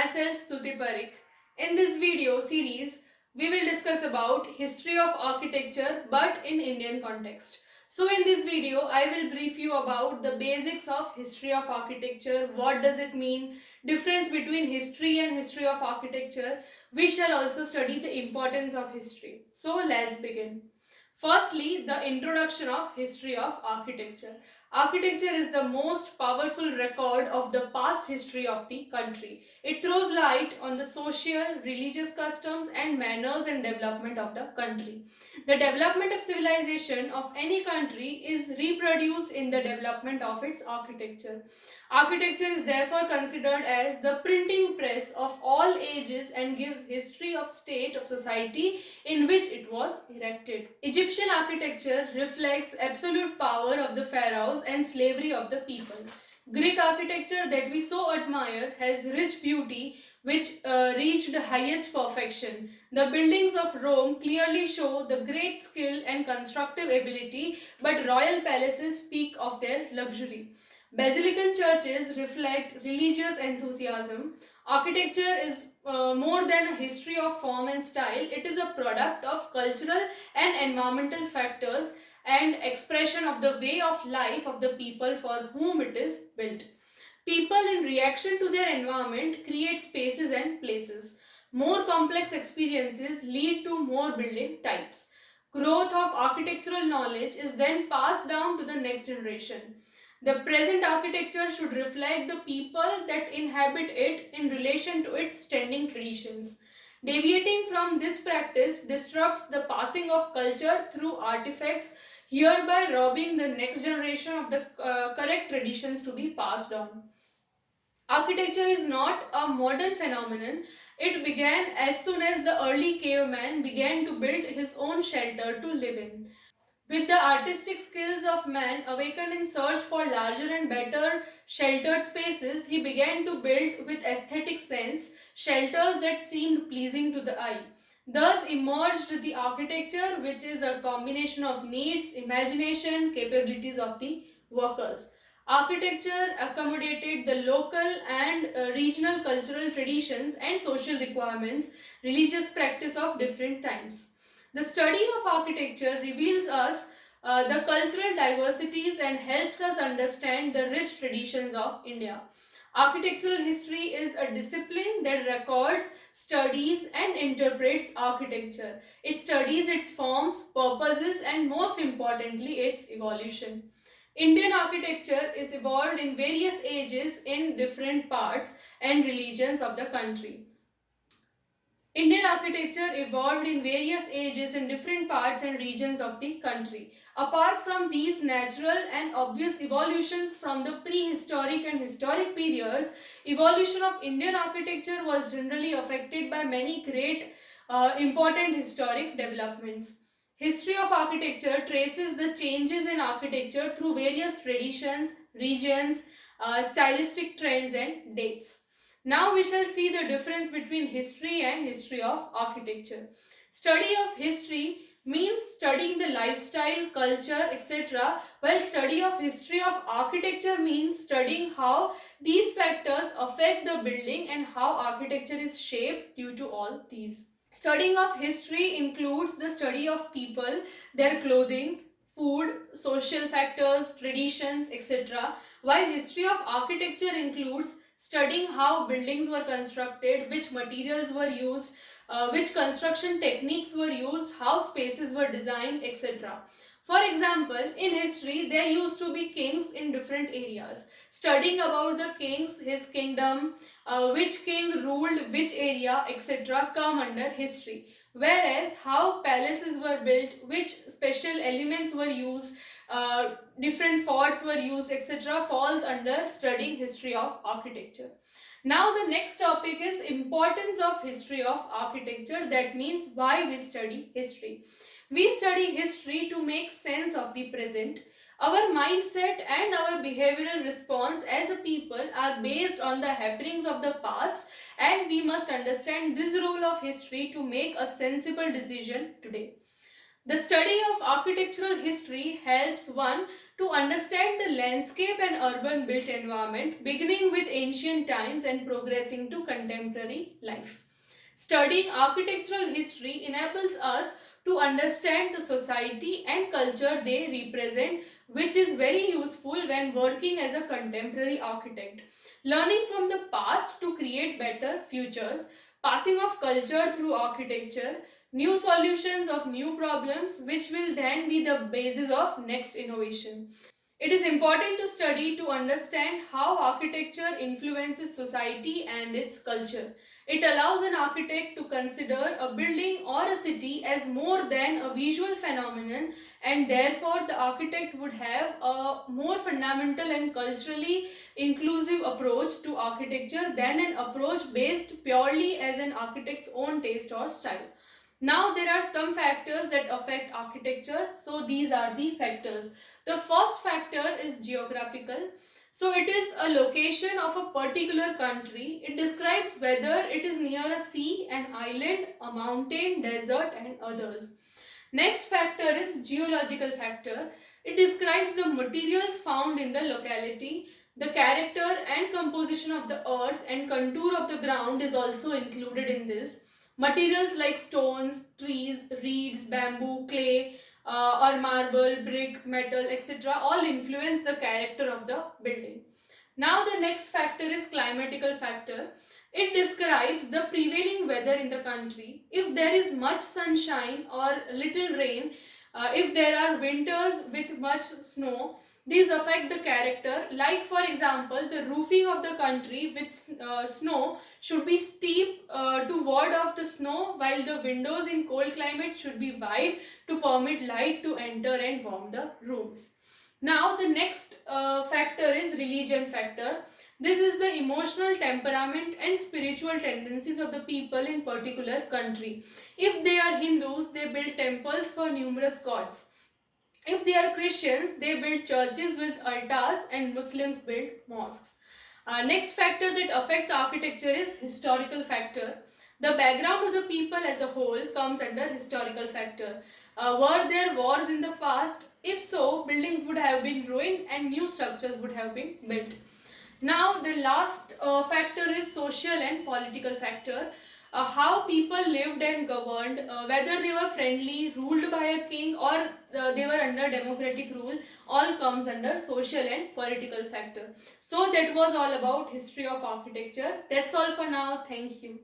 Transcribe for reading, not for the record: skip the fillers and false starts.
myself Stuti Parikh. In this video series, we will discuss about history of architecture but in Indian context. So in this video, I will brief you about the basics of history of architecture, what does it mean, difference between history and history of architecture. We shall also study the importance of history. So let's begin. Firstly, the introduction of history of architecture. Architecture is the most powerful record of the past history of the country. It throws light on the social, religious customs and manners and development of the country. The development of civilization of any country is reproduced in the development of its architecture. Architecture is therefore considered as the printing press of all ages and gives history of state of society in which it was erected. Egyptian architecture reflects absolute power of the pharaohs and slavery of the people. Greek architecture that we so admire has rich beauty which reached the highest perfection. The buildings of Rome clearly show the great skill and constructive ability, but royal palaces speak of their luxury. Basilican churches reflect religious enthusiasm. Architecture is more than a history of form and style, it is a product of cultural and environmental factors and expression of the way of life of the people for whom it is built. People, in reaction to their environment, create spaces and places. More complex experiences lead to more building types. Growth of architectural knowledge is then passed down to the next generation. The present architecture should reflect the people that inhabit it in relation to its standing traditions. Deviating from this practice disrupts the passing of culture through artifacts, hereby robbing the next generation of the correct traditions to be passed on. Architecture is not a modern phenomenon. It began as soon as the early caveman began to build his own shelter to live in. With the artistic skills of man awakened in search for larger and better sheltered spaces, he began to build with aesthetic sense shelters that seemed pleasing to the eye. Thus emerged the architecture, which is a combination of needs, imagination, capabilities of the workers. Architecture accommodated the local and regional cultural traditions and social requirements, religious practice of different times. The study of architecture reveals us the cultural diversities and helps us understand the rich traditions of India. Architectural history is a discipline that records, studies, and interprets architecture. It studies its forms, purposes, and most importantly, its evolution. Indian architecture is evolved in various ages in different parts and regions of the country. Indian architecture evolved in various ages in different parts and regions of the country. Apart from these natural and obvious evolutions from the prehistoric and historic periods, evolution of Indian architecture was generally affected by many great important historic developments. History of architecture traces the changes in architecture through various traditions, regions, stylistic trends and dates. Now we shall see the difference between history and history of architecture. Study of history means studying the lifestyle, culture, etc. While study of history of architecture means studying how these factors affect the building and how architecture is shaped due to all these. Studying of history includes the study of people, their clothing, food, social factors, traditions, etc. While history of architecture includes studying how buildings were constructed, which materials were used, which construction techniques were used, how spaces were designed, etc. For example, in history, there used to be kings in different areas. Studying about the kings, his kingdom, which king ruled which area, etc., come under history. Whereas, how palaces were built, which special elements were used, different forts were used, etc., falls under studying history of architecture. Now the next topic is importance of history of architecture. That means why we study history. We study history to make sense of the present. Our mindset and our behavioral response as a people are based on the happenings of the past, and we must understand this role of history to make a sensible decision today. The study of architectural history helps one to understand the landscape and urban built environment, beginning with ancient times and progressing to contemporary life. Studying architectural history enables us to understand the society and culture they represent, which is very useful when working as a contemporary architect. Learning from the past to create better futures, passing of culture through architecture, new solutions of new problems, which will then be the basis of next innovation. It is important to study to understand how architecture influences society and its culture. It allows an architect to consider a building or a city as more than a visual phenomenon, and therefore the architect would have a more fundamental and culturally inclusive approach to architecture than an approach based purely as an architect's own taste or style. Now there are some factors that affect architecture. So these are the factors. The first factor is geographical. So it is a location of a particular country. It describes whether it is near a sea, an island, a mountain, desert and others. Next factor is geological factor. It describes the materials found in the locality. The character and composition of the earth and contour of the ground is also included in this. Materials like stones, trees, reeds, bamboo, clay, or marble, brick, metal, etc. all influence the character of the building. Now the next factor is climatical factor. It describes the prevailing weather in the country. If there is much sunshine or little rain, if there are winters with much snow, these affect the character. Like for example, the roofing of the country with snow should be steep to ward off the snow, while the windows in cold climate should be wide to permit light to enter and warm the rooms. Now the next factor is religion factor. This is the emotional temperament and spiritual tendencies of the people in particular country. If they are Hindus, they build temples for numerous gods. If they are Christians, they build churches with altars, and Muslims build mosques. Next factor that affects architecture is historical factor. The background of the people as a whole comes under historical factor. Were there wars in the past? If so, buildings would have been ruined and new structures would have been built. Now, the last factor is social and political factor. How people lived and governed, whether they were friendly, ruled by a king, or they were under democratic rule, all comes under social and political factor. So that was all about history of architecture. That's all for now. Thank you.